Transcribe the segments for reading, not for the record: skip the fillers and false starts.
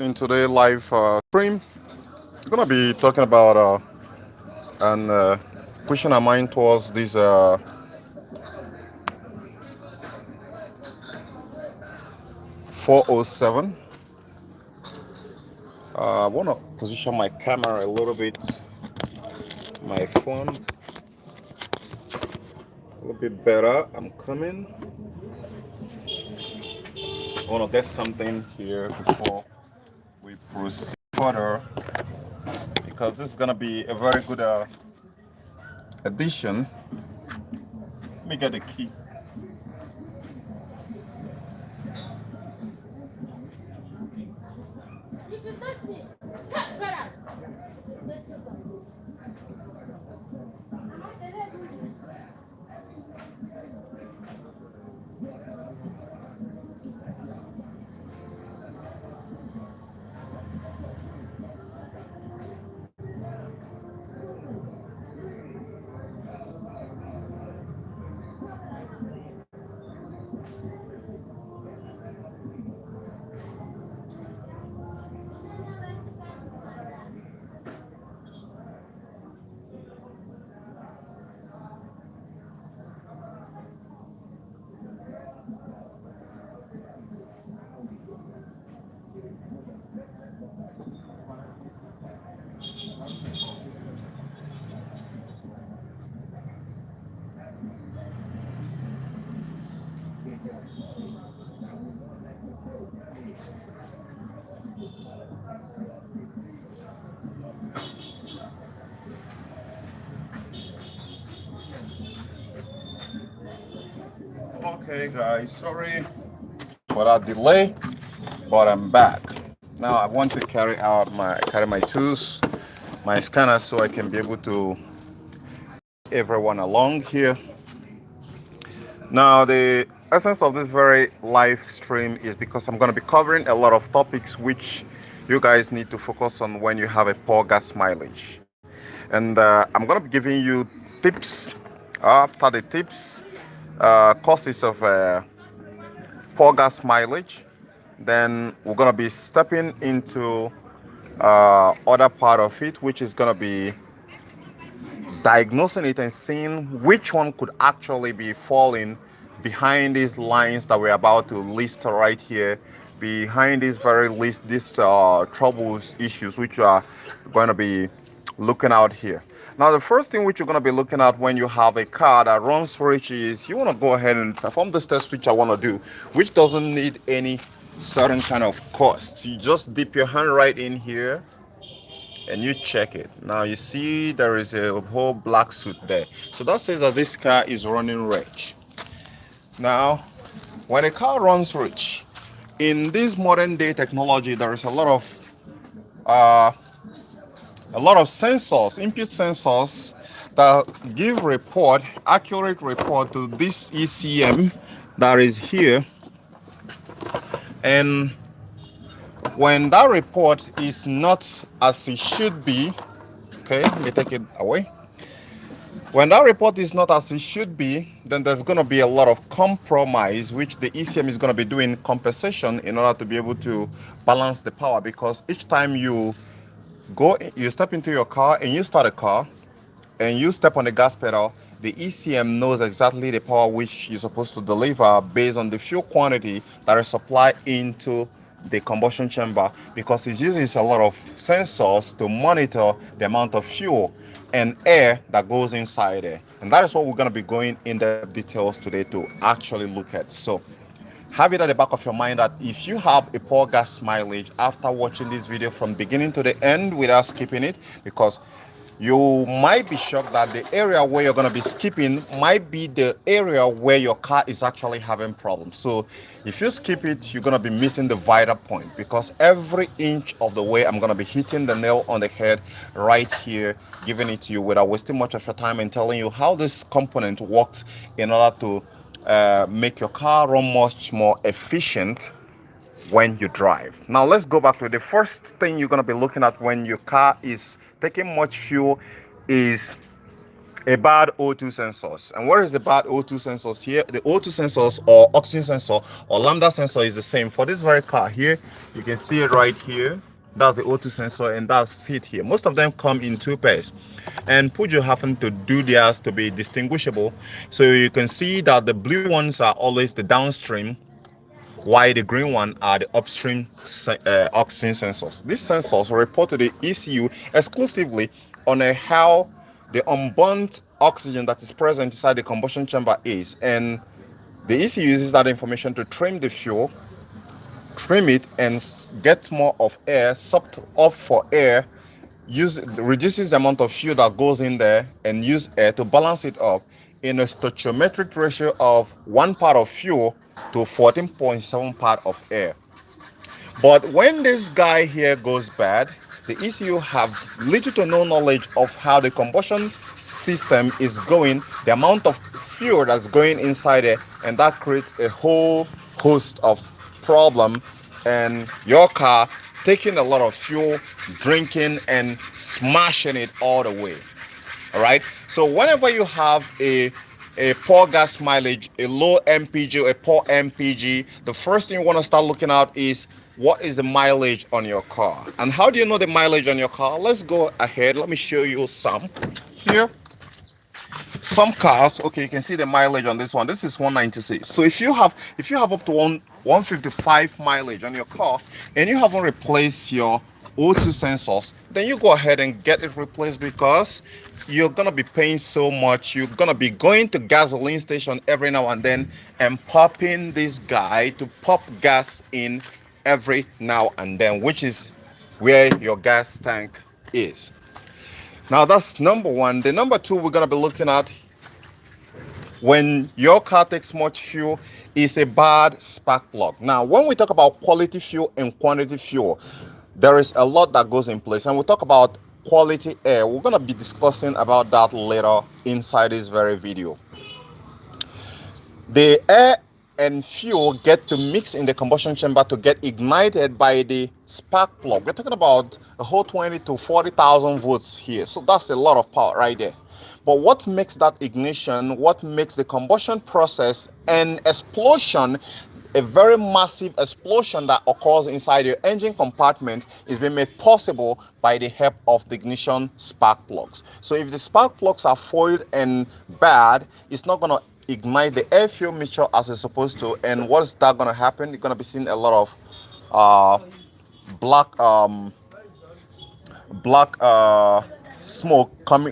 In today's live stream, we're gonna be talking about and pushing our mind towards this 407. I want to position my camera a little bit, my phone a little bit better. I'm coming. I want to get something here before we proceed further because this is gonna be a very good addition. Let me get the key. Okay, guys, sorry for that delay, but I'm back. Now I want to carry my tools, my scanner, so I can be able to everyone along here. Now the essence of this very live stream is because I'm going to be covering a lot of topics which you guys need to focus on when you have a poor gas mileage, and I'm going to be giving you tips. After the tips, causes of poor gas mileage, then we're going to be stepping into other part of it, which is going to be diagnosing it and seeing which one could actually be falling behind these lines that we're about to list right here, behind this very list, these troubles issues which are going to be looking out here. Now the first thing which you're going to be looking at when you have a car that runs rich is you want to go ahead and perform this test which I want to do, which doesn't need any certain kind of cost. You just dip your hand right in here and you check it. Now you see there is a whole black suit there, so that says that this car is running rich. Now when a car runs rich in this modern day technology, there is uh, a lot of sensors, input sensors that give accurate report to this ECM that is here. And when that report is not as it should be, okay, let me take it away. When that report is not as it should be, then there's going to be a lot of compromise, which the ECM is going to be doing compensation in order to be able to balance the power. Because each time you step into your car and you start a car and you step on the gas pedal, the ECM knows exactly the power which you're supposed to deliver based on the fuel quantity that is supplied into the combustion chamber, because it uses a lot of sensors to monitor the amount of fuel and air that goes inside there. And that is what we're going to be going in the details today to actually look at. So have it at the back of your mind that if you have a poor gas mileage after watching this video from beginning to the end without skipping it, because you might be shocked that the area where you're going to be skipping might be the area where your car is actually having problems. So if you skip it, you're going to be missing the vital point, because every inch of the way I'm going to be hitting the nail on the head right here, giving it to you without wasting much of your time and telling you how this component works in order to make your car run much more efficient when you drive. Now let's go back to the first thing you're going to be looking at when your car is taking much fuel is a bad O2 sensors. And where is the bad O2 sensors here? The O2 sensors or oxygen sensor or lambda sensor is the same. For this very car here, you can see it right here. That's the O2 sensor and that's it here. Most of them come in two pairs. And Pujo happened to do theirs to be distinguishable. So you can see that the blue ones are always the downstream, while the green one are the upstream oxygen sensors. These sensors report to the ECU exclusively on how the unburnt oxygen that is present inside the combustion chamber is, and the ECU uses that information to trim the fuel, trim it, and get more of air, sucked off for air, reduces the amount of fuel that goes in there, and use air to balance it up in a stoichiometric ratio of 1 part of fuel to 14.7 part of air. But when this guy here goes bad, the ECU have little to no knowledge of how the combustion system is going, the amount of fuel that's going inside it, and that creates a whole host of problem, and your car taking a lot of fuel, drinking and smashing it all the way. All right, so whenever you have a poor gas mileage, a low MPG, a poor MPG, the first thing you want to start looking at is what is the mileage on your car. And how do you know the mileage on your car? Let's go ahead. Let me show you some here. Some cars, okay, you can see the mileage on this one. This is 196. So if you have up to 155 mileage on your car and you haven't replaced your O2 sensors, then you go ahead and get it replaced, because you're gonna be paying so much. You're gonna be going to gasoline station every now and then and popping this guy to pop gas in every now and then, which is where your gas tank is. Now that's number one. The number two we're gonna be looking at when your car takes much fuel is a bad spark plug. Now when we talk about quality fuel and quantity fuel, there is a lot that goes in place, and we'll talk about quality air. We're going to be discussing about that later inside this very video. The air and fuel get to mix in the combustion chamber to get ignited by the spark plug. We're talking about a whole 20 to 40,000 volts here, so that's a lot of power right there. But what makes that ignition, what makes the combustion process an explosion, a very massive explosion that occurs inside your engine compartment, is being made possible by the help of the ignition spark plugs. So if the spark plugs are foiled and bad, it's not going to ignite the air fuel mixture as it's supposed to. And what's that going to happen? You're going to be seeing a lot of black smoke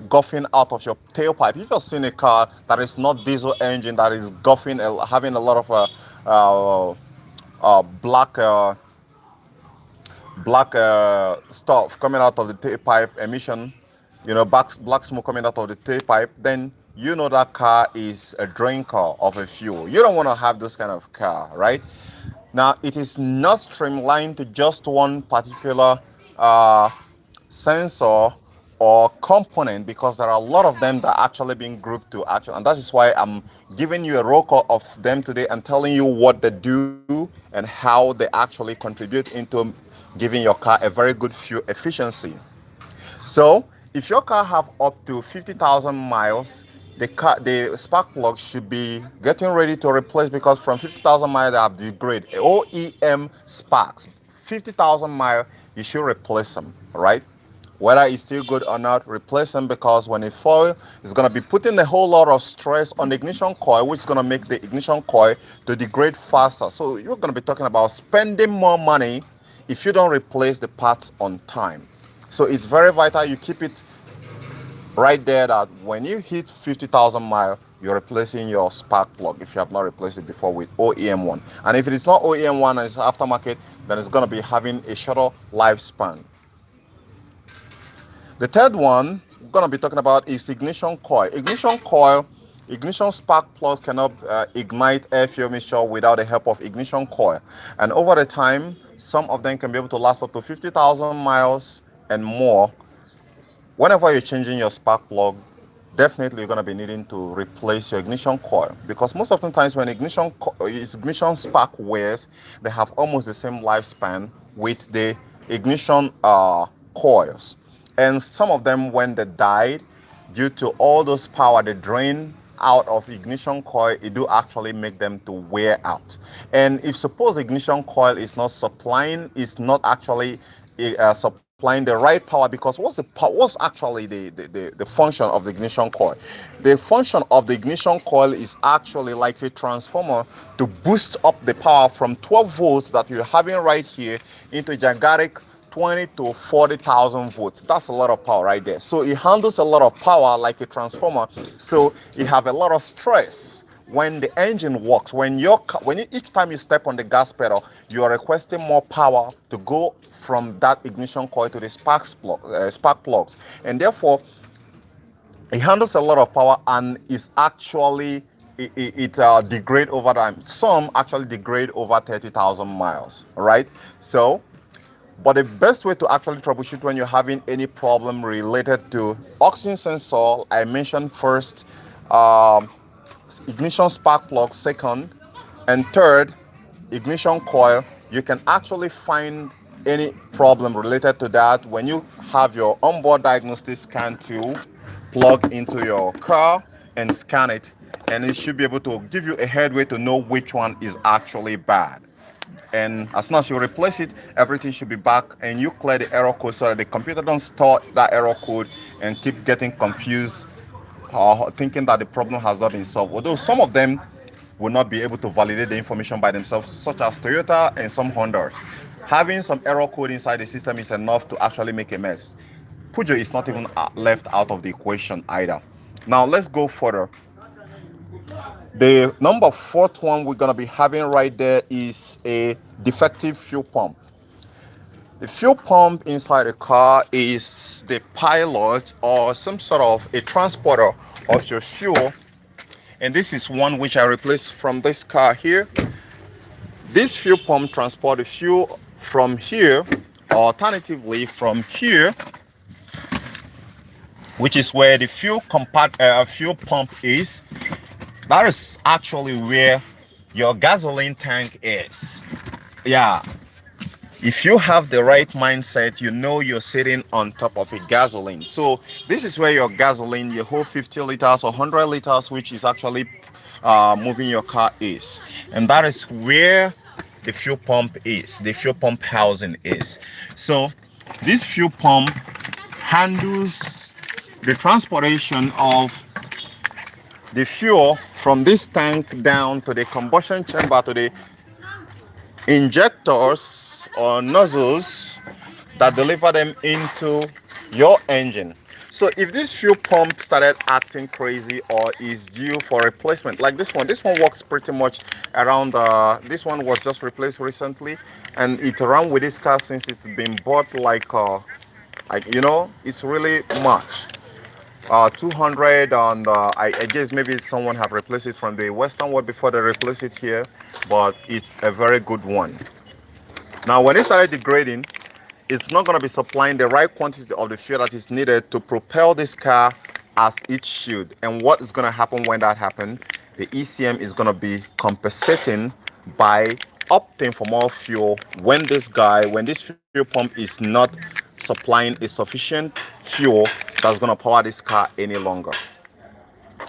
guffing out of your tailpipe. If you're seeing a car that is not diesel engine, that is guffing, having a lot of black stuff coming out of the tailpipe emission, black smoke coming out of the tailpipe, then you know that car is a drinker of a fuel. You don't want to have this kind of car, right? Now it is not streamlined to just one particular sensor or component, because there are a lot of them that are actually being grouped to action, and that is why I'm giving you a roll call of them today and telling you what they do and how they actually contribute into giving your car a very good fuel efficiency. So if your car have up to 50,000 miles, the spark plug should be getting ready to replace, because from 50,000 miles they have degraded. OEM sparks, 50,000 miles, you should replace them, right? Whether it's still good or not, replace them, because when it fails, it's going to be putting a whole lot of stress on the ignition coil, which is going to make the ignition coil to degrade faster. So you're going to be talking about spending more money if you don't replace the parts on time. So it's very vital you keep it right there, that when you hit 50,000 miles, you're replacing your spark plug if you have not replaced it before with OEM one. And if it is not OEM one and it's aftermarket, then it's going to be having a shorter lifespan. The third one we're going to be talking about is ignition coil. Ignition spark plugs cannot ignite air fuel mixture without the help of ignition coil. And over the time, some of them can be able to last up to 50,000 miles and more. Whenever you're changing your spark plug, definitely you're going to be needing to replace your ignition coil, because most of the times when ignition spark wears, they have almost the same lifespan with the ignition coils. And some of them, when they died, due to all those power they drain out of ignition coil, it do actually make them to wear out. And if suppose ignition coil is not supplying, is not actually supplying the right power, because what's actually the function of the ignition coil? The function of the ignition coil is actually like a transformer to boost up the power from 12 volts that you're having right here into gigantic 20 to 40,000 volts. That's a lot of power right there. So it handles a lot of power like a transformer. So you have a lot of stress when the engine works. Each time you step on the gas pedal, you are requesting more power to go from that ignition coil to the spark plugs, and therefore it handles a lot of power, and is actually it degrade over time. Some actually degrade over 30,000 miles, right? So but the best way to actually troubleshoot when you're having any problem related to oxygen sensor, I mentioned first, ignition spark plug second, and third, ignition coil. You can actually find any problem related to that when you have your onboard diagnostic scan tool plug into your car and scan it, and it should be able to give you a headway to know which one is actually bad. And as soon as you replace it, everything should be back, and you clear the error code so that the computer don't store that error code and keep getting confused, thinking that the problem has not been solved. Although some of them will not be able to validate the information by themselves, such as Toyota and some Honda. Having some error code inside the system is enough to actually make a mess. Pujo is not even left out of the equation either. Now let's go further. The number fourth one we're going to be having right there is a defective fuel pump. The fuel pump inside the car is the pilot or some sort of a transporter of your fuel. And this is one which I replaced from this car here. This fuel pump transports the fuel from here, or alternatively from here, which is where the fuel pump is. That is actually where your gasoline tank is. Yeah. If you have the right mindset, you know you're sitting on top of a gasoline. So this is where your gasoline, your whole 50 liters or 100 liters, which is actually moving your car is. And that is where the fuel pump is, the fuel pump housing is. So this fuel pump handles the transportation of the fuel from this tank down to the combustion chamber, to the injectors or nozzles that deliver them into your engine. So if this fuel pump started acting crazy or is due for replacement, like this one works pretty much around, this one was just replaced recently, and it ran with this car since it's been bought like you know, it's really much. 200, and I guess maybe someone have replaced it from the Western world before they replace it here, but it's a very good one. Now when it started degrading, it's not going to be supplying the right quantity of the fuel that is needed to propel this car as it should. And what is going to happen when that happens? The ECM is going to be compensating by opting for more fuel when this fuel pump is not supplying a sufficient fuel that's going to power this car any longer.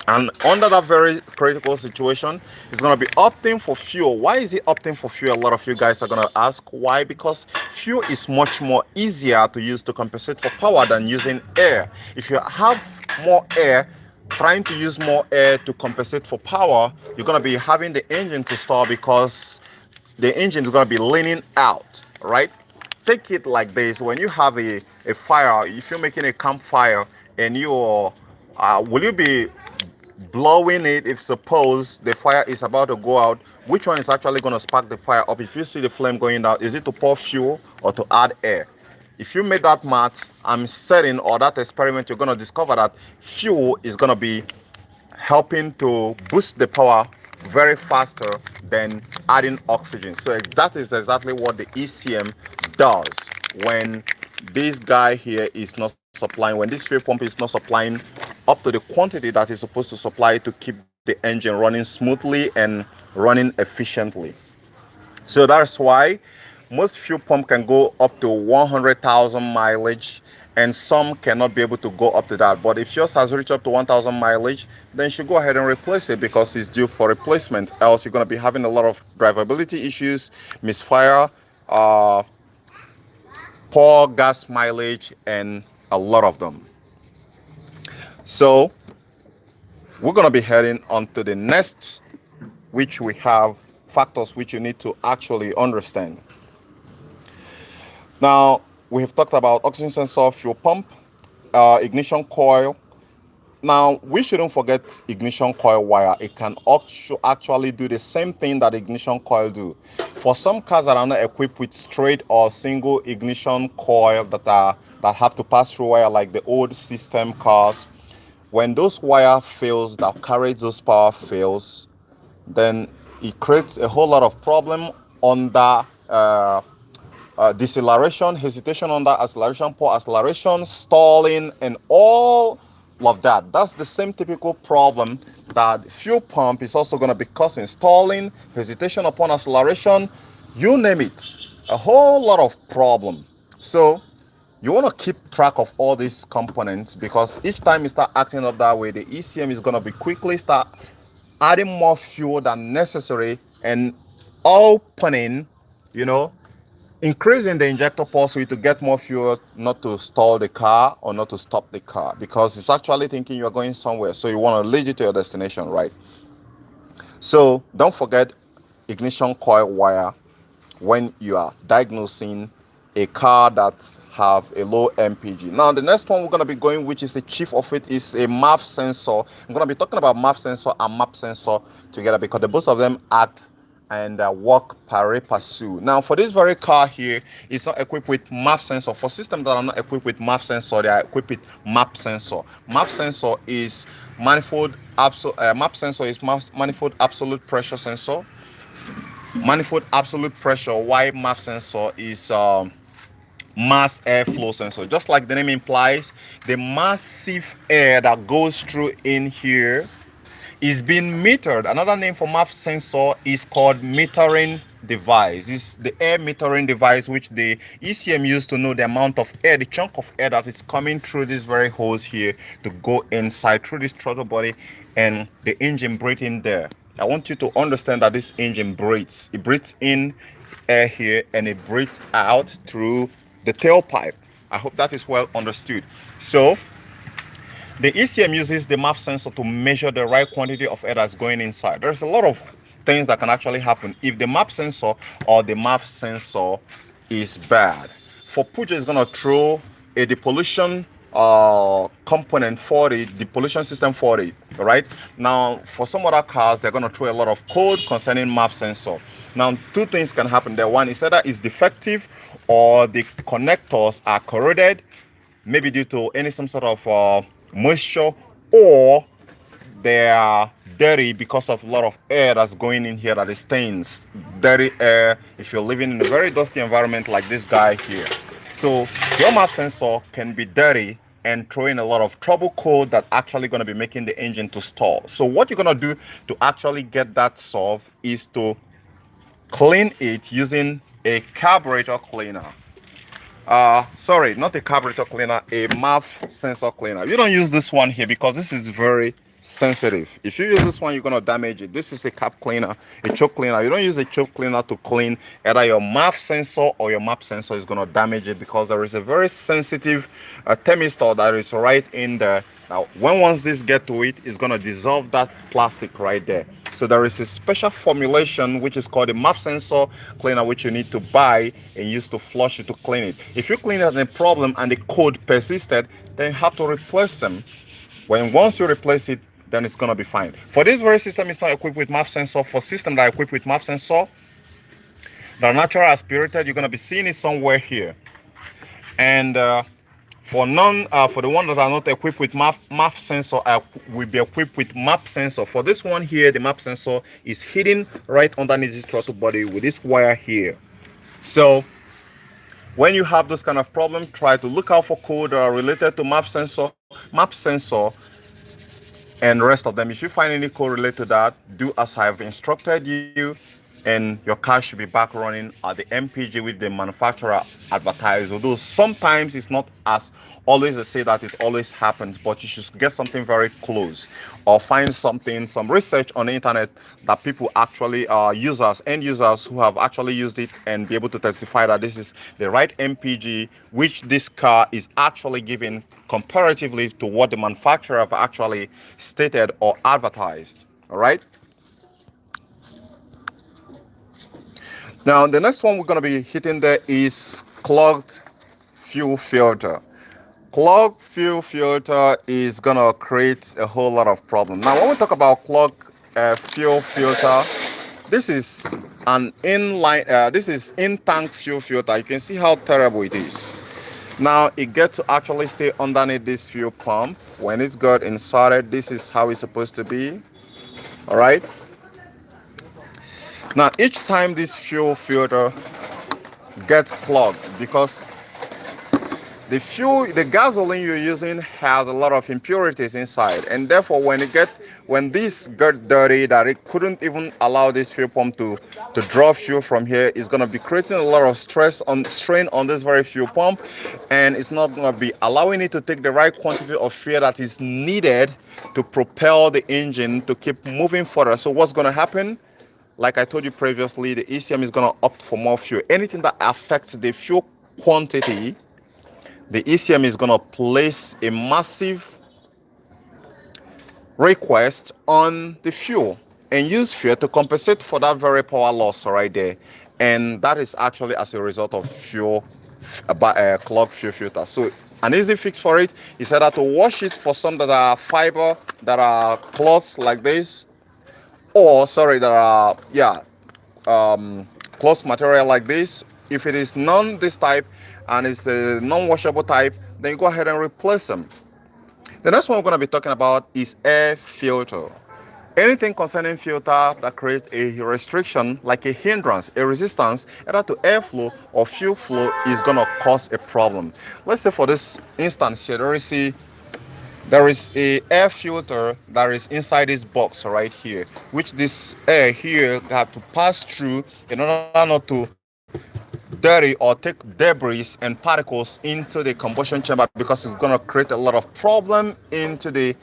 And under that very critical situation, it's going to be opting for fuel. Why is it opting for fuel? A lot of you guys are going to ask why. Because fuel is much more easier to use to compensate for power than using air. If you have more air, trying to use more air to compensate for power, you're going to be having the engine to stall, because the engine is going to be leaning out, right? Take it like this. When you have a fire, if you're making a campfire and you're will you be blowing it if suppose the fire is about to go out? Which one is actually going to spark the fire up? If you see the flame going out, is it to pour fuel or to add air? If you made that math, I'm certain, or that experiment, you're going to discover that fuel is going to be helping to boost the power very faster than adding oxygen. So that is exactly what the ECM does when this guy here is not supplying, when this fuel pump is not supplying up to the quantity that is supposed to supply to keep the engine running smoothly and running efficiently. So that's why most fuel pump can go up to 100,000 mileage and some cannot be able to go up to that. But if yours has reached up to 1,000 mileage, then you should go ahead and replace it because it's due for replacement. Else you're going to be having a lot of drivability issues, misfire, poor gas mileage, and a lot of them. So we're going to be heading on to the next, which we have factors which you need to actually understand. Now, we have talked about oxygen sensor, fuel pump, ignition coil. Now, we shouldn't forget ignition coil wire. It can actually do the same thing that ignition coil do. For some cars that are not equipped with straight or single ignition coil that have to pass through wire, like the old system cars, when those wire fails that carries those power fails, then it creates a whole lot of problem on the deceleration, hesitation under acceleration, poor acceleration, stalling, and all of that. That's the same typical problem that fuel pump is also going to be causing: stalling, hesitation upon acceleration, you name it, a whole lot of problem. So you want to keep track of all these components, because each time you start acting up that way, the ECM is going to be quickly start adding more fuel than necessary and opening, increasing the injector pulse rate to get more fuel, not to stall the car or not to stop the car, because it's actually thinking you're going somewhere. So you want to lead you to your destination, right? So don't forget ignition coil wire when you are diagnosing a car that have a low MPG. Now, the next one we're going to be going, which is the chief of it, is a MAF sensor. I'm going to be talking about MAF sensor and MAP sensor together because the both of them act and work pari passu. Now, for this very car here, it's not equipped with MAF sensor. For systems that are not equipped with MAF sensor, they are equipped with MAP sensor. MAP sensor is manifold manifold absolute pressure sensor. Manifold absolute pressure. Why MAP sensor is mass airflow sensor. Just like the name implies, the massive air that goes through in here is being metered. Another name for MAP sensor is called metering device. This is the air metering device which the ECM used to know the amount of air, the chunk of air that is coming through this very hose here to go inside through this throttle body and the engine breathing there. I want you to understand that this engine breathes. It breathes in air here and it breathes out through the tailpipe. I hope that is well understood. So the ECM uses the MAP sensor to measure the right quantity of air that's going inside. There's a lot of things that can actually happen if the MAP sensor or the MAP sensor is bad. For Puja, it's going to throw a depollution component for the depollution system for it. Right now, for some other cars, they're going to throw a lot of code concerning MAP sensor. Now, two things can happen there. One is either it's defective or the connectors are corroded, maybe due to some sort of moisture, or they are dirty because of a lot of air that's going in here that is stains. Dirty air if you're living in a very dusty environment like this guy here. So your MAP sensor can be dirty and throwing a lot of trouble code that actually going to be making the engine to stall. So what you're going to do to actually get that solved is to clean it using a carburetor cleaner. Sorry, not a carburetor cleaner, a MAP sensor cleaner. You don't use this one here because this is very sensitive. If you use this one, you're going to damage it. This is a cap cleaner, a choke cleaner. You don't use a choke cleaner to clean either your MAP sensor or your MAP sensor is going to damage it, because there is a very sensitive thermistor that is right in there. Now, once this get to it, it's going to dissolve that plastic right there. So there is a special formulation which is called a MAP sensor cleaner, which you need to buy and use to flush it to clean it. If you clean it and a problem and the code persisted, then you have to replace them. Once you replace it, then it's going to be fine. For this very system, it's not equipped with MAP sensor. For systems that are equipped with MAP sensor, that are natural aspirated, you're going to be seeing it somewhere here. And for the ones that are not equipped with MAP sensor, will be equipped with MAP sensor. For this one here, the MAP sensor is hidden right underneath this throttle body with this wire here. So when you have this kind of problem, try to look out for code related to MAP sensor, and the rest of them. If you find any code related to that, do as I have instructed you and your car should be back running at the MPG with the manufacturer advertised. Although sometimes it's not as always they say that it always happens, but you should get something very close or find something, some research on the internet that people actually are users, end users who have actually used it and be able to testify that this is the right MPG which this car is actually giving comparatively to what the manufacturer have actually stated or advertised. All right. Now, the next one we're going to be hitting there is clogged fuel filter. Clogged fuel filter is going to create a whole lot of problems. Now, when we talk about clogged fuel filter, this is an inline, this is in-tank fuel filter. You can see how terrible it is. Now, it gets to actually stay underneath this fuel pump. When it's got inside, this is how it's supposed to be. All right. Now, each time this fuel filter gets clogged, because the gasoline you're using has a lot of impurities inside, and therefore when this gets dirty, that it couldn't even allow this fuel pump to draw fuel from here, it's going to be creating a lot of strain on this very fuel pump, and it's not going to be allowing it to take the right quantity of fuel that is needed to propel the engine to keep moving further. So what's going to happen? Like I told you previously, the ECM is going to opt for more fuel. Anything that affects the fuel quantity, the ECM is going to place a massive request on the fuel and use fuel to compensate for that very power loss right there. And that is actually as a result of clogged fuel filter. So an easy fix for it is either to wash it for some that are fiber, that are cloths like this, or sorry, there are cloth material like this. If it is this type and it's a non-washable type, then you go ahead and replace them. The next one we're going to be talking about is air filter. Anything concerning filter that creates a restriction, like a hindrance, a resistance, either to airflow or fuel flow, is going to cause a problem. Let's say for this instance here, there is a air filter that is inside this box right here, which this air here have to pass through in order not to dirty or take debris and particles into the combustion chamber, because it's going to create a lot of problem into the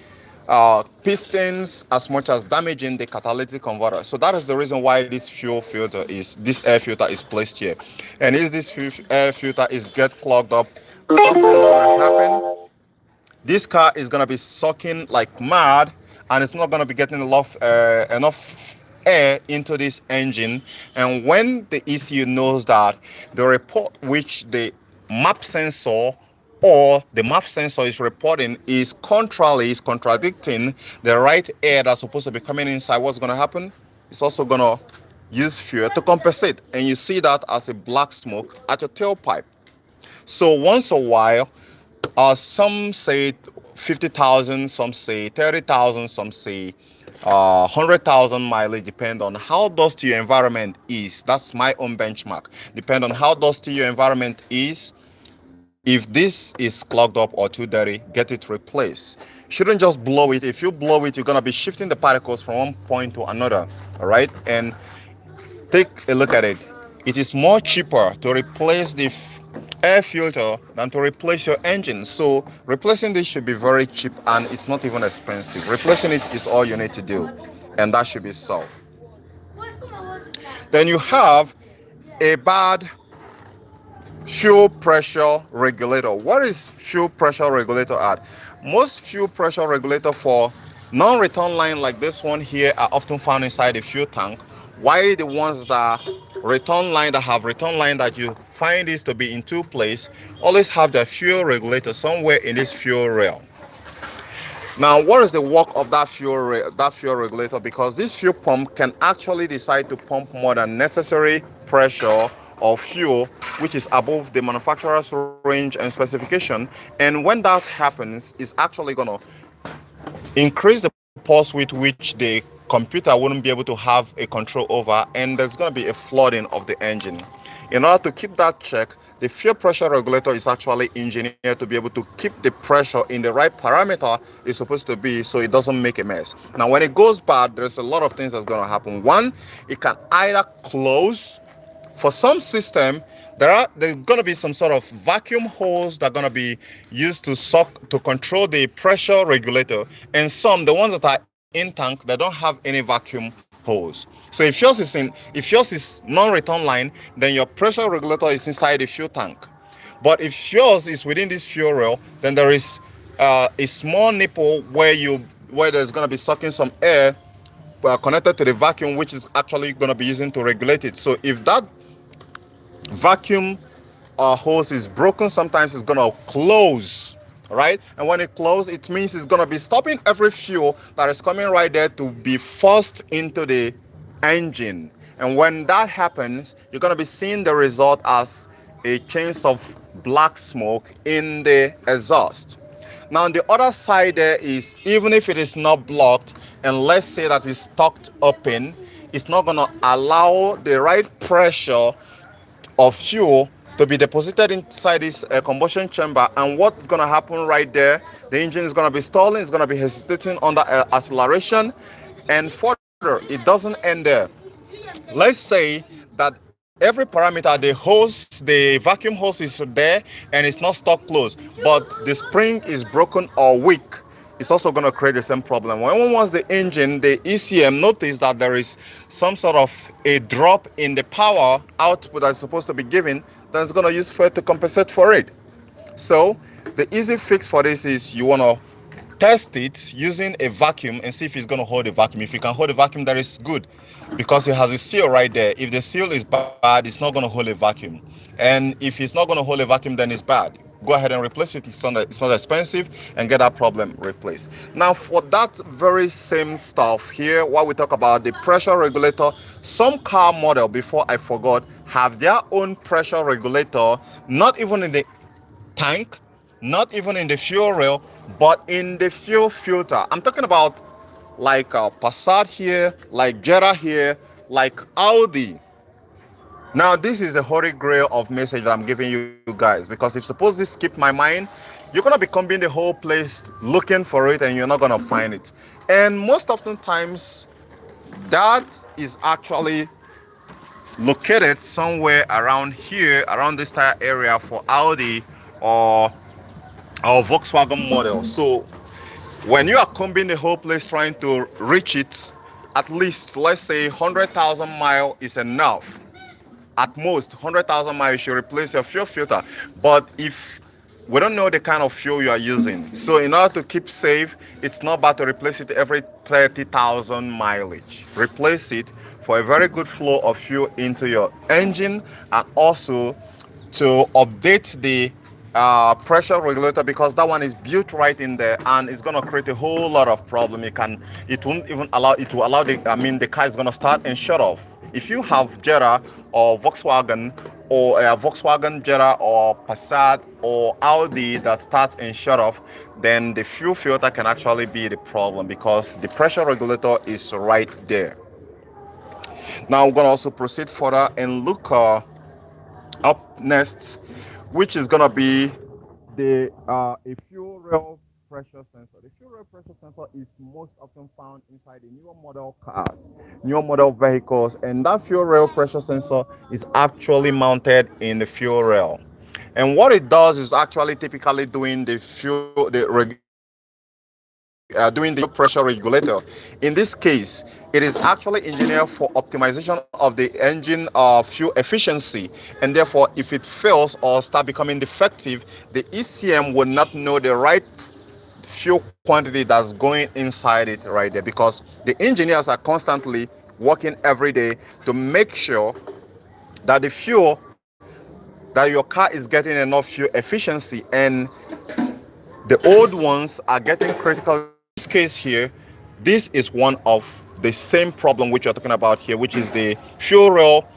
pistons, as much as damaging the catalytic converter. So that is the reason why this air filter is placed here. And if this air filter get clogged up, something is going to happen. This car is going to be sucking like mad, and it's not going to be getting enough air into this engine. And when the ECU knows that, the report which the map sensor or the MAF sensor is reporting is contradicting the right air that's supposed to be coming inside, what's going to happen? It's also going to use fuel to compensate, and you see that as a black smoke at your tailpipe. So once a while, some say 50,000, some say 30,000, some say 100,000 mileage, depend on how dusty your environment is. That's my own benchmark. Depend on how dusty your environment is. If this is clogged up or too dirty, get it replaced. Shouldn't just blow it. If you blow it, you're going to be shifting the particles from one point to another. All right. And take a look at it. It is more cheaper to replace the air filter than to replace your engine. So replacing this should be very cheap, and it's not even expensive. Replacing it is all you need to do, and that should be solved. Then you have a bad fuel pressure regulator. What is fuel pressure regulator at? Most fuel pressure regulator for non-return line like this one here are often found inside the fuel tank. Why the ones that have return line that you find this to be in two places always have the fuel regulator somewhere in this fuel rail. Now, what is the work of that fuel regulator? Because this fuel pump can actually decide to pump more than necessary pressure of fuel, which is above the manufacturer's range and specification. And when that happens, it's actually going to increase the pulse width, which the computer wouldn't be able to have a control over, and there's going to be a flooding of the engine. In order to keep that check, the fuel pressure regulator is actually engineered to be able to keep the pressure in the right parameter it's supposed to be so it doesn't make a mess. Now, when it goes bad, there's a lot of things that's going to happen. One, it can either close. For some system, there's going to be some sort of vacuum holes that are going to be used to suck to control the pressure regulator, and some, the ones that are in tank, they don't have any vacuum holes. So if yours is non-return line, then your pressure regulator is inside the fuel tank. But if yours is within this fuel rail, then there is a small nipple where there's going to be sucking some air connected to the vacuum, which is actually going to be using to regulate it. So if that vacuum hose is broken, sometimes it's going to close, right? And when it closes, it means it's going to be stopping every fuel that is coming right there to be forced into the engine. And when that happens, you're going to be seeing the result as a chains of black smoke in the exhaust. Now, on the other side there is, even if it is not blocked, and let's say that it's tucked open, it's not going to allow the right pressure of fuel to be deposited inside this combustion chamber. And what's going to happen right there, the engine is going to be stalling, it's going to be hesitating under acceleration. And further, it doesn't end there. Let's say that every parameter, the vacuum hose is there and it's not stuck closed, but the spring is broken or weak. It's also going to create the same problem. When once the engine, the ECM, notice that there is some sort of a drop in the power output that's supposed to be given, then it's going to use fuel to compensate for it. So the easy fix for this is you want to test it using a vacuum and see if it's going to hold the vacuum. If you can hold the vacuum, that is good, because it has a seal right there. If the seal is bad, it's not going to hold a vacuum. And if it's not going to hold a vacuum, then it's bad. Go ahead and replace it. It's not expensive, and get that problem replaced. Now, for that very same stuff here, what we talk about, the pressure regulator, some car model, before I forgot, have their own pressure regulator, not even in the tank, not even in the fuel rail, but in the fuel filter. I'm talking about like Passat here, like Jetta here, like Audi. Now, this is the holy grail of message that I'm giving you guys, because if suppose this skip my mind, you're gonna be combing the whole place looking for it, and you're not gonna find it. And most often times, that is actually located somewhere around here, around this tire area for Audi or Volkswagen model. So when you are combing the whole place trying to reach it, at least let's say 100,000 miles is enough. At most 100,000 miles, you should replace your fuel filter. But if we don't know the kind of fuel you are using, so in order to keep safe, it's not bad to replace it every 30,000 mileage. Replace it for a very good flow of fuel into your engine, and also to update the pressure regulator, because that one is built right in there, and it's going to create a whole lot of problem. It won't even allow it to allow the car is going to start and shut off. If you have Jetta or Volkswagen, or Volkswagen, Jetta, or Passat, or Audi that starts and shut off, then the fuel filter can actually be the problem, because the pressure regulator is right there. Now we're going to also proceed further and look up next, which is going to be the a fuel rail pressure sensor. The fuel rail pressure sensor is most often found inside the newer model cars, newer model vehicles, and that fuel rail pressure sensor is actually mounted in the fuel rail. And what it does is actually typically doing the doing the pressure regulator. In this case, it is actually engineered for optimization of the engine fuel efficiency, and therefore if it fails or start becoming defective, the ECM will not know the right fuel quantity that's going inside it right there, because the engineers are constantly working every day to make sure that the fuel, that your car is getting enough fuel efficiency, and the old ones are getting critical. In this case here, this is one of the same problem which you're talking about here, which is the fuel rail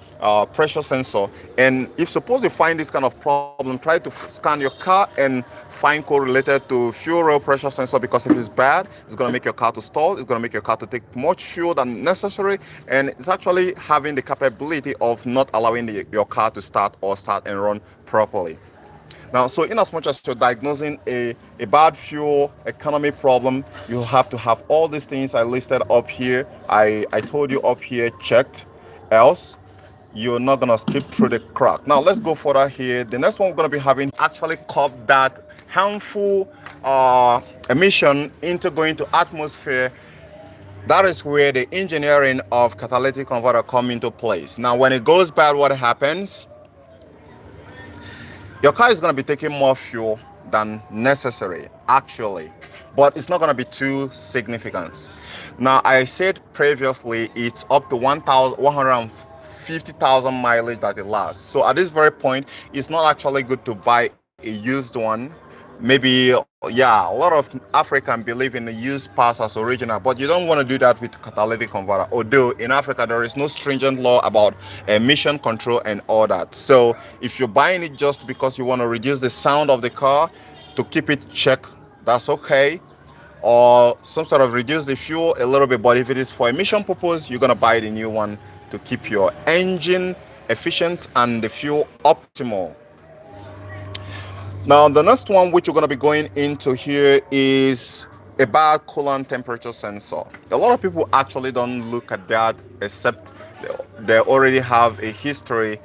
pressure sensor. And if suppose you find this kind of problem, try to scan your car and find code related to fuel rail pressure sensor, because if it's bad, it's going to make your car to stall, it's going to make your car to take much fuel than necessary, and it's actually having the capability of not allowing your car to start and run properly. Now, so in as much as you're diagnosing a bad fuel economy problem, you have to have all these things I listed up here. I told you up here checked, else you're not gonna skip through the crack. Now let's go further here. The next one we're gonna be having actually curb that harmful emission into going to atmosphere. That is where the engineering of catalytic converter come into place. Now when it goes bad, what happens? Your car is going to be taking more fuel than necessary, actually, but it's not going to be too significant. Now, I said previously it's up to 150,000 mileage that it lasts. So at this very point, it's not actually good to buy a used one. Maybe, yeah, a lot of Africans believe in the used parts as original, but you don't want to do that with catalytic converter. Although in Africa there is no stringent law about emission control and all that. So if you're buying it just because you want to reduce the sound of the car to keep it checked, that's okay, or some sort of reduce the fuel a little bit. But if it is for emission purpose, you're gonna buy the new one to keep your engine efficient and the fuel optimal. Now, the next one which we're going to be going into here is a bad coolant temperature sensor. A lot of people actually don't look at that, except they already have a history.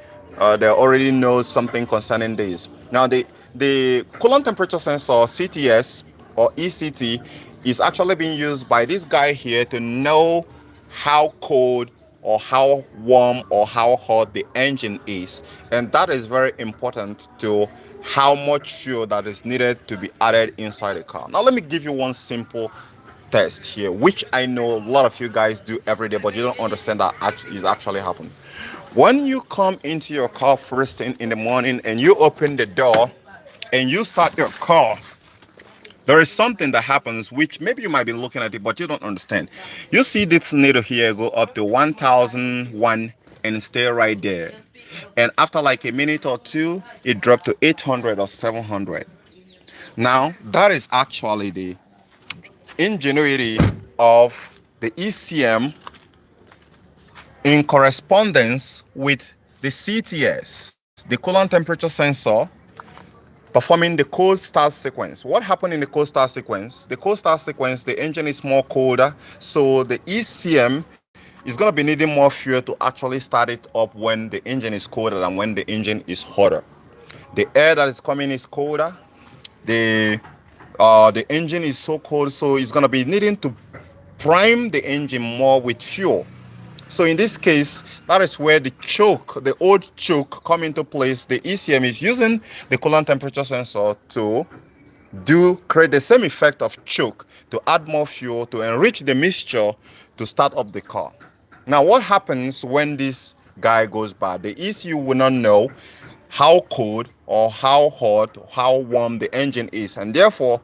They already know something concerning this. Now, the coolant temperature sensor, CTS or ECT, is actually being used by this guy here to know how cold or how warm or how hot the engine is. And that is very important to how much fuel that is needed to be added inside the car. Now let me give you one simple test here, which I know a lot of you guys do every day, but you don't understand that is actually happening. When you come into your car first thing in the morning and you open the door and you start your car, there is something that happens which maybe you might be looking at it, but you don't understand. You see this needle here go up to 1001 and stay right there. And after like a minute or two, it dropped to 800 or 700. Now, that is actually the ingenuity of the ECM in correspondence with the CTS, the coolant temperature sensor, performing the cold start sequence. What happened in the cold start sequence? The cold start sequence, the engine is more colder, so the ECM is going to be needing more fuel to actually start it up when the engine is colder than when the engine is hotter. The air that is coming is colder. The engine is so cold, so it's going to be needing to prime the engine more with fuel. So in this case, that is where the choke, the old choke, come into place. The ECM is using the coolant temperature sensor to create the same effect of choke, to add more fuel, to enrich the mixture to start up the car. Now, what happens when this guy goes bad? The ECU will not know how cold or how hot or how warm the engine is, and therefore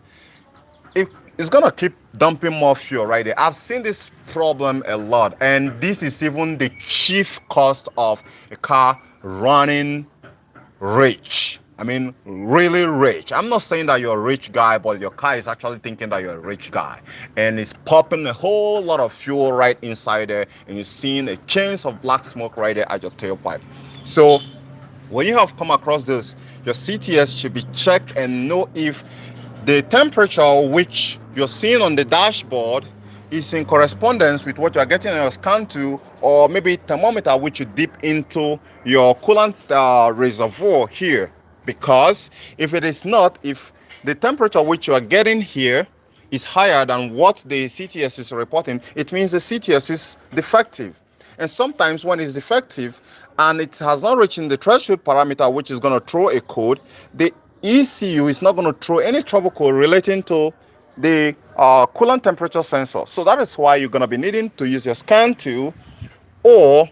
it's gonna keep dumping more fuel right there. I've seen this problem a lot, and this is even the chief cost of a car running rich. I mean, really rich. I'm not saying that you're a rich guy, but your car is actually thinking that you're a rich guy. And it's popping a whole lot of fuel right inside there, and you're seeing a chains of black smoke right there at your tailpipe. So when you have come across this, your CTS should be checked and know if the temperature which you're seeing on the dashboard is in correspondence with what you're getting on your scan to, or maybe thermometer which you dip into your coolant reservoir here. Because if it is not, if the temperature which you are getting here is higher than what the CTS is reporting, it means the CTS is defective. And sometimes when it's defective and it has not reached the threshold parameter which is going to throw a code, the ECU is not going to throw any trouble code relating to the coolant temperature sensor. So that is why you're going to be needing to use your scan tool or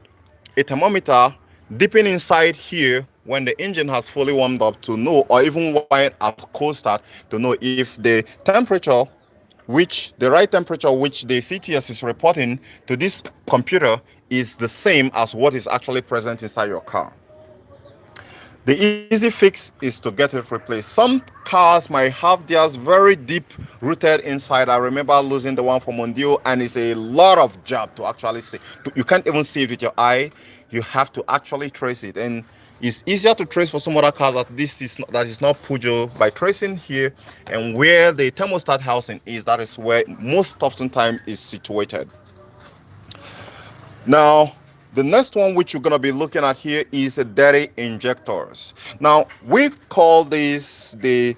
a thermometer dipping inside here when the engine has fully warmed up to know, or even while at cold start, to know if the temperature which the right temperature which the CTS is reporting to this computer is the same as what is actually present inside your car. The easy fix is to get it replaced. Some cars might have theirs very deep rooted inside. I remember losing the one from Mondio, and it's a lot of job to actually see. You can't even see it with your eye. You have to actually trace it, and it's easier to trace for some other cars that is not Peugeot by tracing here and where the thermostat housing is. That is where most often time is situated. Now, the next one which you're going to be looking at here is dirty injectors. Now, we call these the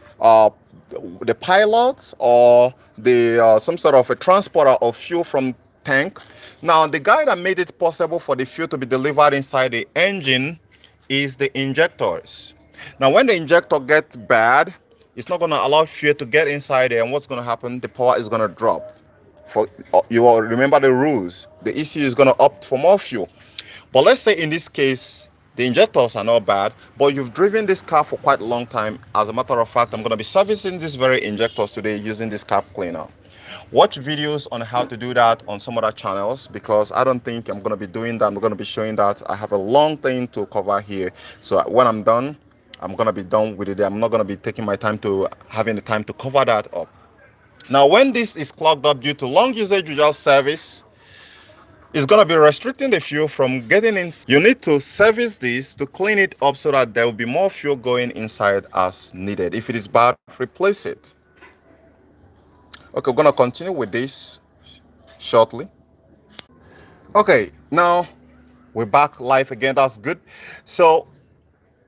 pilots or the some sort of a transporter of fuel from tank. Now, the guy that made it possible for the fuel to be delivered inside the engine is the injectors. Now, when the injector gets bad, it's not going to allow fuel to get inside there, and what's going to happen? The power is going to drop. You will remember the rules. The ECU is going to opt for more fuel. But let's say in this case, the injectors are not bad, but you've driven this car for quite a long time. As a matter of fact, I'm going to be servicing these very injectors today using this cap cleaner. Watch videos on how to do that on some other channels, because I don't think I'm going to be doing that. I'm going to be showing that. I have a long thing to cover here. So when I'm done, I'm going to be done with it. I'm not going to be taking my time to having the time to cover that up. Now, when this is clogged up due to long usage without service, it's going to be restricting the fuel from getting in. You need to service this to clean it up so that there will be more fuel going inside as needed. If it is bad, replace it. Okay, we're going to continue with this shortly. Okay, now we're back live again. That's good. So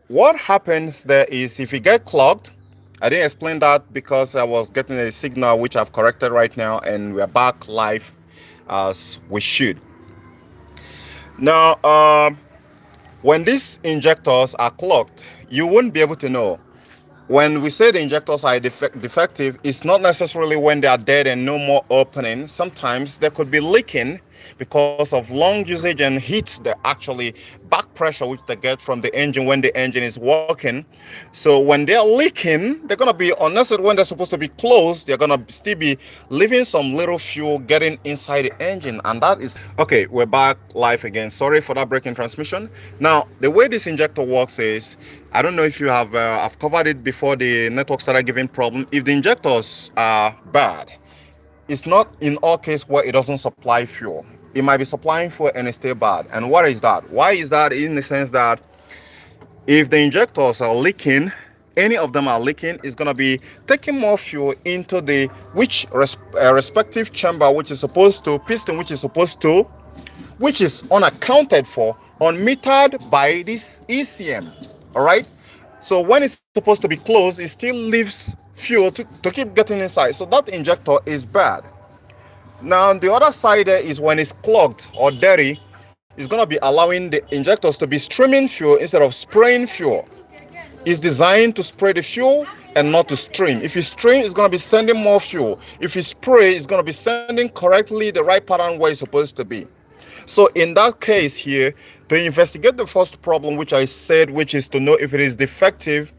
what happens there is if you get clogged, I didn't explain that because I was getting a signal which I've corrected right now, and we're back live as we should. Now, when these injectors are clogged, you won't be able to know. When we say the injectors are defective, it's not necessarily when they are dead and no more opening. Sometimes they could be leaking because of long usage and heat, the actually back pressure which they get from the engine when the engine is working. So when they're leaking, they're going to be unnecessary. When they're supposed to be closed, they're going to still be leaving some little fuel getting inside the engine, and that is okay. We're back live again. Sorry for that breaking transmission. Now, the way this injector works is, I don't know if you have I've covered it before the network started giving problem. If the injectors are bad, it's not in all cases where it doesn't supply fuel. It might be supplying fuel and it's still bad. And what is that? Why is that? In the sense that if the injectors are leaking, any of them are leaking, it's going to be taking more fuel into the respective chamber, which is supposed to piston, which is unaccounted for, unmetered by this ECM. All right. So when it's supposed to be closed, it still leaves fuel to keep getting inside. So that injector is bad. Now, the other side there is when it's clogged or dirty, it's going to be allowing the injectors to be streaming fuel instead of spraying fuel. It's designed to spray the fuel and not to stream. If you stream, it's going to be sending more fuel. If you spray, it's going to be sending correctly the right pattern where it's supposed to be. So in that case here, to investigate the first problem, which I said, which is to know if it is defective,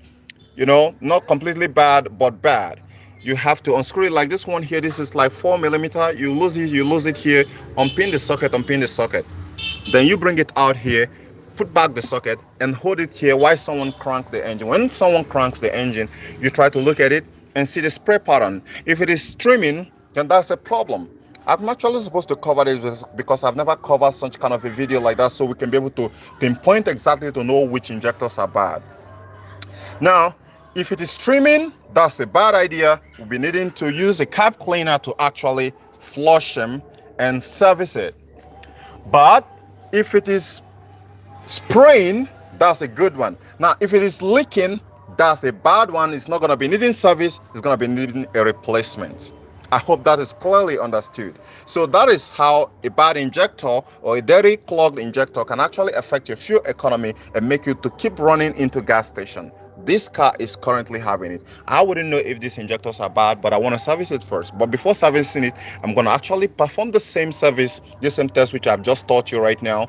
you know, not completely bad, but bad, you have to unscrew it like this one here. This is like 4 millimeter. You lose it here, unpin the socket. Then you bring it out here, put back the socket and hold it here while someone cranks the engine. When someone cranks the engine, you try to look at it and see the spray pattern. If it is streaming, then that's a problem. I'm actually supposed to cover this because I've never covered such kind of a video like that, so we can be able to pinpoint exactly to know which injectors are bad. Now, if it is streaming, that's a bad idea. We'll be needing to use a cap cleaner to actually flush them and service it. But if it is spraying, that's a good one. Now, if it is leaking, that's a bad one. It's not going to be needing service. It's going to be needing a replacement. I hope that is clearly understood. So that is how a bad injector or a dirty clogged injector can actually affect your fuel economy and make you to keep running into gas station. This car is currently having it. I wouldn't know if these injectors are bad, but I want to service it first. But before servicing it, I'm going to actually perform the same service, the same test which I've just taught you right now,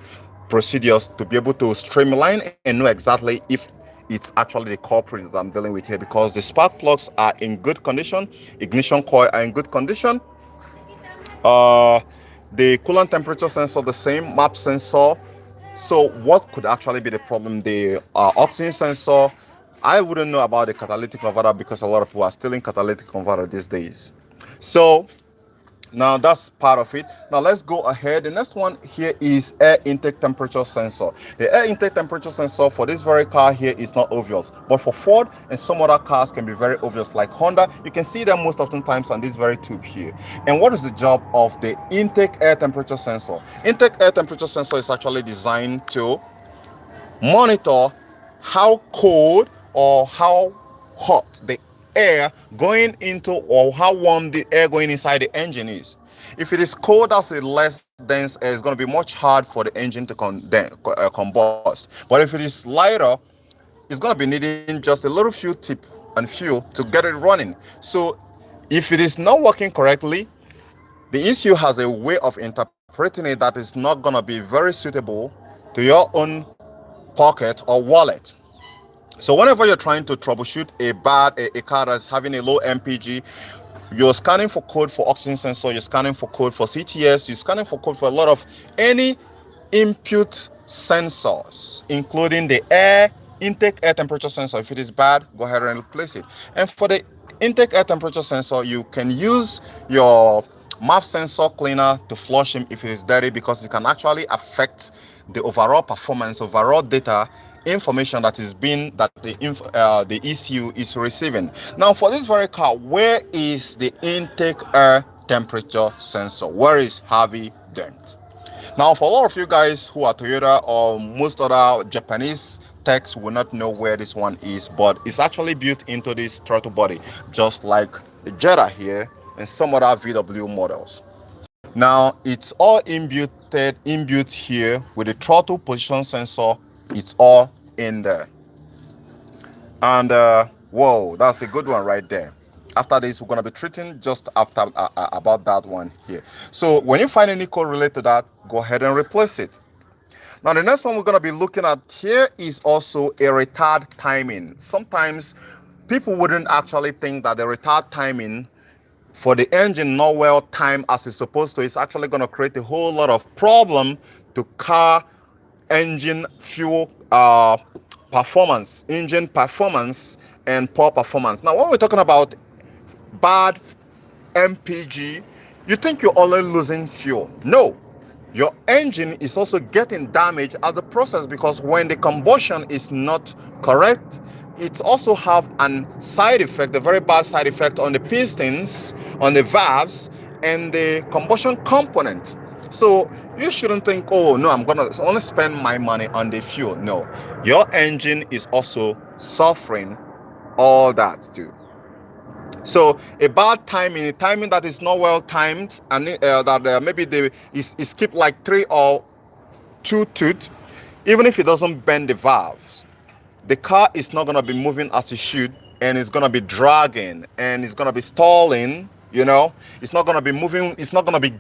procedures to be able to streamline and know exactly if it's actually the culprit that I'm dealing with here, because the spark plugs are in good condition, ignition coil are in good condition, the coolant temperature sensor the same, map sensor. So what could actually be the problem? The oxygen sensor, I wouldn't know about the catalytic converter because a lot of people are still in catalytic converter these days. So now that's part of it. Now let's go ahead. The next one here is air intake temperature sensor. The air intake temperature sensor for this very car here is not obvious, but for Ford and some other cars can be very obvious, like Honda. You can see them most often times on this very tube here. And what is the job of the intake air temperature sensor? Intake air temperature sensor is actually designed to monitor how cold or how hot the air going into, or how warm the air going inside the engine is. If it is cold, that's a less dense air. It's going to be much hard for the engine to combust. But if it is lighter, it's going to be needing just a little fuel tip and fuel to get it running. So if it is not working correctly, the ECU has a way of interpreting it that is not going to be very suitable to your own pocket or wallet. So whenever you're trying to troubleshoot a car that's having a low MPG, you're scanning for code for oxygen sensor, you're scanning for code for CTS, you're scanning for code for a lot of any input sensors, including the intake air temperature sensor. If it is bad, go ahead and replace it. And for the intake air temperature sensor, you can use your map sensor cleaner to flush him if it is dirty, because it can actually affect the overall performance, overall data information that is being, that the ECU is receiving. Now for this very car, where is the intake air temperature sensor? Where is Harvey Dent? Now for a lot of you guys who are Toyota or most other Japanese techs will not know where this one is, but it's actually built into this throttle body, just like the Jetta here and some other VW models. Now it's all inbuilt here with the throttle position sensor. It's all in there. And whoa, that's a good one right there. After this, we're going to be treating just after about that one here. So when you find any code related to that, go ahead and replace it. Now the next one we're going to be looking at here is also a retard timing. Sometimes people wouldn't actually think that the retard timing for the engine not well timed as it's supposed to is actually going to create a whole lot of problem to car engine fuel performance, engine performance, and poor performance. Now when we're talking about bad MPG, you think you're only losing fuel. No, your engine is also getting damaged as the process, because when the combustion is not correct, it also have an side effect, a very bad side effect on the pistons, on the valves, and the combustion component. So you shouldn't think, oh no, I'm gonna only spend my money on the fuel. No, your engine is also suffering all that too. So a bad timing, a timing that is not well timed, and that maybe is keep like 3 or 2 tooth, even if it doesn't bend the valves, the car is not going to be moving as it should, and it's going to be dragging, and it's going to be stalling. You know, it's not going to be moving. It's not going to be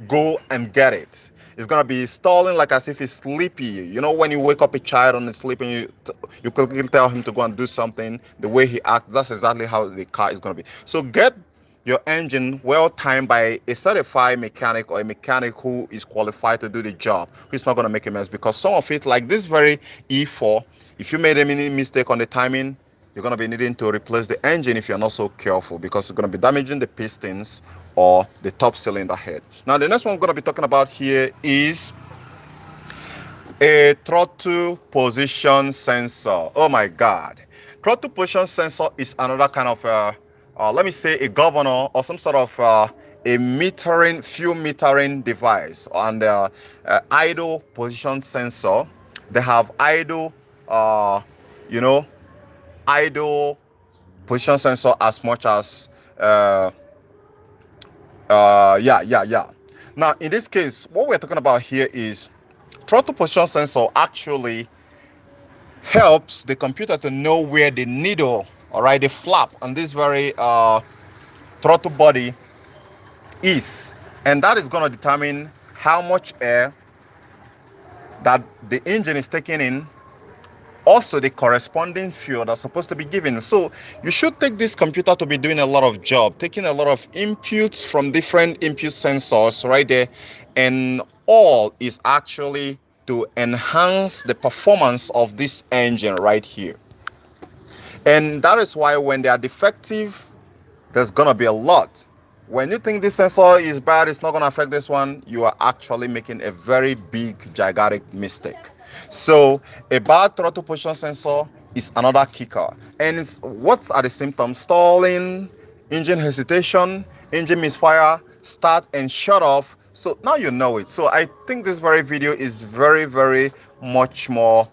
go and get it. It's going to be stalling like as if it's sleepy. You know, when you wake up a child and it's sleeping, you quickly tell him to go and do something. The way he acts, that's exactly how the car is going to be. So get your engine well timed by a certified mechanic, or a mechanic who is qualified to do the job, who's not going to make a mess. Because some of it, like this very E4, if you made a mini mistake on the timing, you're going to be needing to replace the engine if you're not so careful, because it's going to be damaging the pistons or the top cylinder head. Now the next one we're going to be talking about here is a throttle position sensor. Oh my God. Throttle position sensor is another kind of let me say a governor, or some sort of a metering, fuel metering device. On the idle position sensor, they have idle you know, idle position sensor as much as Now in this case, what we're talking about here is throttle position sensor actually helps the computer to know where the needle, all right, the flap on this very throttle body is, and that is going to determine how much air that the engine is taking in also the corresponding fuel that's supposed to be given. So you should take this computer to be doing a lot of job, taking a lot of inputs from different input sensors right there, and all is actually to enhance the performance of this engine right here. And that is why when they are defective, there's gonna be a lot. When you think this sensor is bad, it's not gonna affect this one, you are actually making a very big, gigantic mistake. So a bad throttle position sensor is another kicker. And it's, what are the symptoms? Stalling, engine hesitation, engine misfire, start and shut off. So now you know it. So I think this very video is very, very much more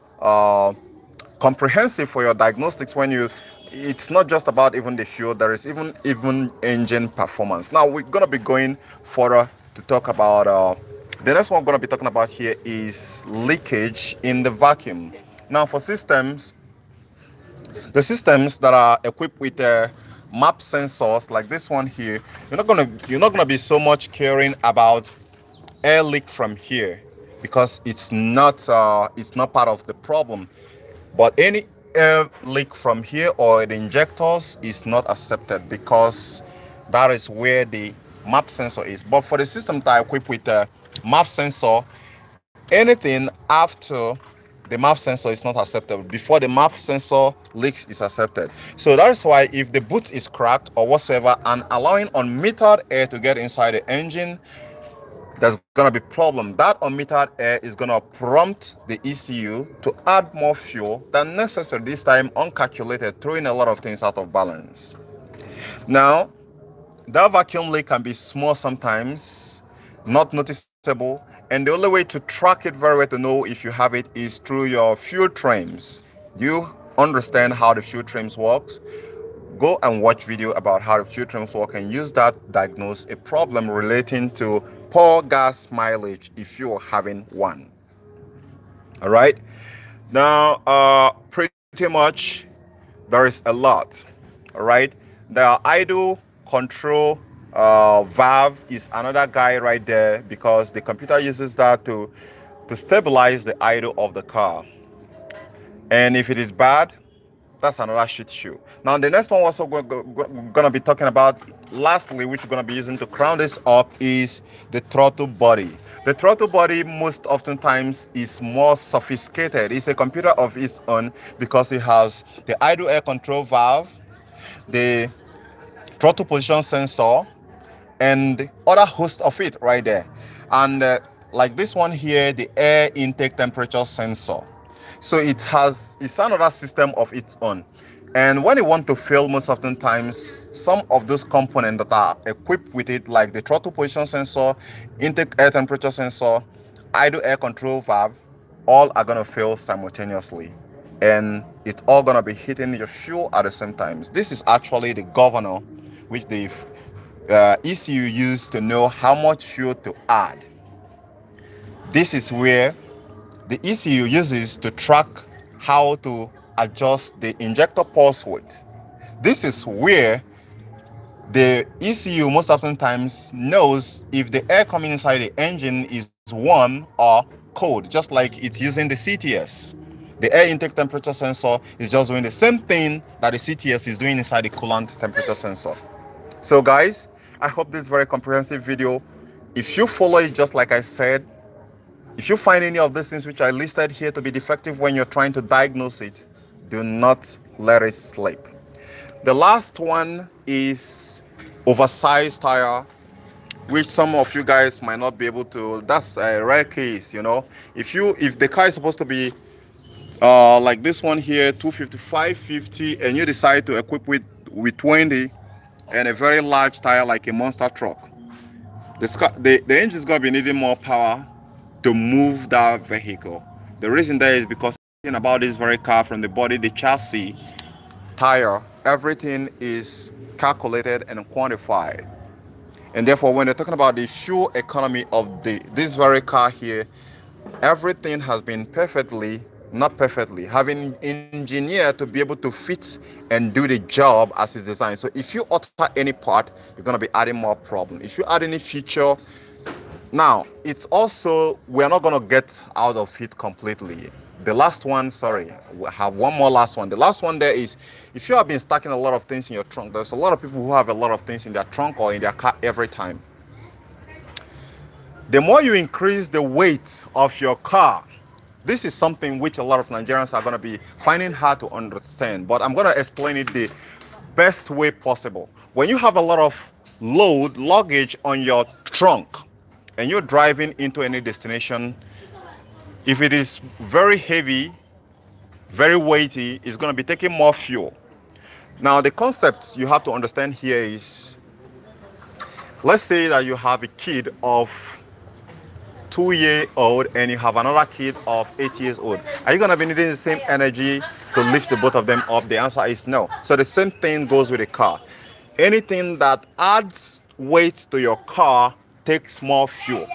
comprehensive for your diagnostics. When you, it's not just about even the fuel, there is even engine performance. Now we're going to be going further to talk about the next one I'm going to be talking about here is leakage in the vacuum. Now for systems, the systems that are equipped with map sensors like this one here, you're not gonna be so much caring about air leak from here, because it's not part of the problem. But any air leak from here or the injectors is not accepted, because that is where the map sensor is. But for the system that are equipped with a map sensor, anything after the map sensor is not acceptable. Before the map sensor leaks is accepted. So that's why if the boot is cracked or whatsoever and allowing unmetered air to get inside the engine, there's gonna be problem. That unmetered air is gonna prompt the ECU to add more fuel than necessary, this time uncalculated, throwing a lot of things out of balance. Now, that vacuum leak can be small sometimes, not noticeable, and the only way to track it very well to know if you have it is through your fuel trims. Do you understand how the fuel trims works? Go and watch video about how the fuel trims work and use that to diagnose a problem relating to poor gas mileage if you're having one. All right. Now, pretty much there is a lot. All right. The idle control valve is another guy right there, because the computer uses that to stabilize the idle of the car. And if it is bad, that's another shit show. Now the next one we're also gonna be talking about, lastly, which we're gonna be using to crown this up, is the throttle body. The throttle body most oftentimes is more sophisticated. It's a computer of its own, because it has the idle air control valve, the throttle position sensor, and the other host of it right there. And like this one here, the air intake temperature sensor. So it's another system of its own. And when you want to fail, most often times, some of those components that are equipped with it, like the throttle position sensor, intake air temperature sensor, idle air control valve, all are going to fail simultaneously. And it's all going to be hitting your fuel at the same time. This is actually the governor which the ECU used to know how much fuel to add. This is where the ECU uses to track how to adjust the injector pulse width. This is where the ECU most often times knows if the air coming inside the engine is warm or cold, just like it's using the CTS. The air intake temperature sensor is just doing the same thing that the CTS is doing inside the coolant temperature sensor. So guys, I hope this is very comprehensive video. If you follow it just like I said, if you find any of these things which I listed here to be defective when you're trying to diagnose it, do not let it slip. The last one is oversized tire, which some of you guys might not be able to. That's a rare case, you know. If the car is supposed to be like this one here, 255, 50, and you decide to equip with 20 and a very large tire like a monster truck, the engine is going to be needing more power to move that vehicle. The reason there is because about this very car, from the body, the chassis, tire, everything is calculated and quantified. And therefore, when they're talking about the fuel economy of this very car here, everything has been having engineered to be able to fit and do the job as it's designed. So if you alter any part, you're going to be adding more problem. If you add any feature, now it's also, we're not going to get out of it completely. The last one, sorry, we have one more last one. The last one there is, if you have been stacking a lot of things in your trunk, there's a lot of people who have a lot of things in their trunk or in their car every time. The more you increase the weight of your car, this is something which a lot of Nigerians are going to be finding hard to understand, but I'm going to explain it the best way possible. When you have a lot of luggage on your trunk and you're driving into any destination, if it is very heavy, very weighty, it's going to be taking more fuel. Now, the concept you have to understand here is, let's say that you have a kid of 2-year-old and you have another kid of 8 years old. Are you going to be needing the same energy to lift the both of them up? The answer is no. So the same thing goes with a car. Anything that adds weight to your car takes more fuel,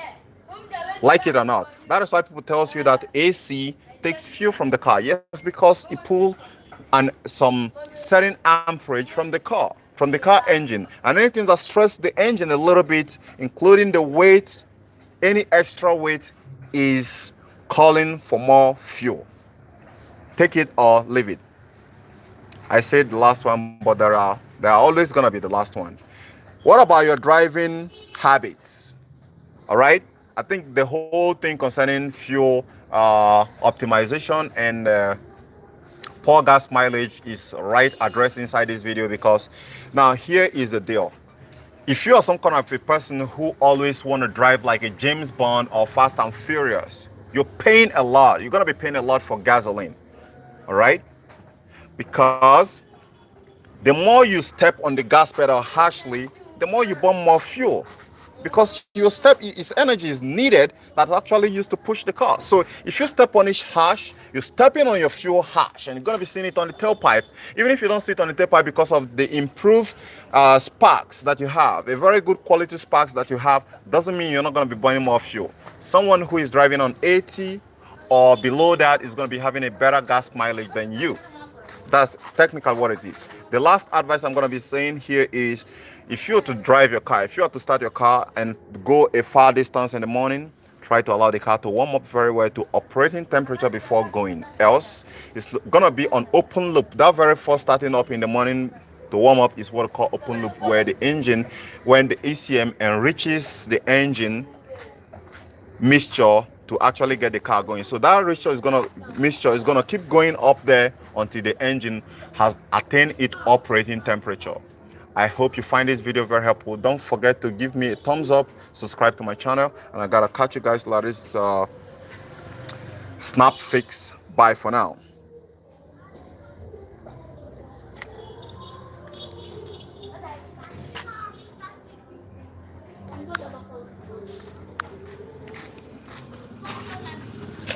like it or not. That is why people tell you that AC takes fuel from the car. Yes, because it pulls and some certain amperage from the car engine, and anything that stresses the engine a little bit, including the weight, any extra weight, is calling for more fuel. Take it or leave it. I said the last one, but there are always gonna be the last one. What about your driving habits? All right, I think the whole thing concerning fuel optimization and poor gas mileage is right addressed inside this video, because now here is the deal. If you are some kind of a person who always want to drive like a James Bond or Fast and Furious, you're paying a lot. You're going to be paying a lot for gasoline. All right? Because the more you step on the gas pedal harshly, the more you burn more fuel. Because its energy is needed that's actually used to push the car. So if you step on it harsh, you're stepping on your fuel harsh, and you're going to be seeing it on the tailpipe. Even if you don't see it on the tailpipe, because of the improved sparks that you have, a very good quality sparks that you have, doesn't mean you're not going to be burning more fuel. Someone who is driving on 80 or below that is going to be having a better gas mileage than you. That's technically what it is. The last advice I'm going to be saying here is, if you are to drive your car, if you are to start your car and go a far distance in the morning, try to allow the car to warm up very well to operating temperature before going. Else, it's going to be on open loop. That very first starting up in the morning to warm up is what we call open loop, where the engine, when the ECM enriches the engine mixture to actually get the car going. So that mixture is gonna keep going up there until the engine has attained its operating temperature. I hope you find this video very helpful. Don't forget to give me a thumbs up, subscribe to my channel, and I gotta catch you guys later. Snap fix. Bye for now.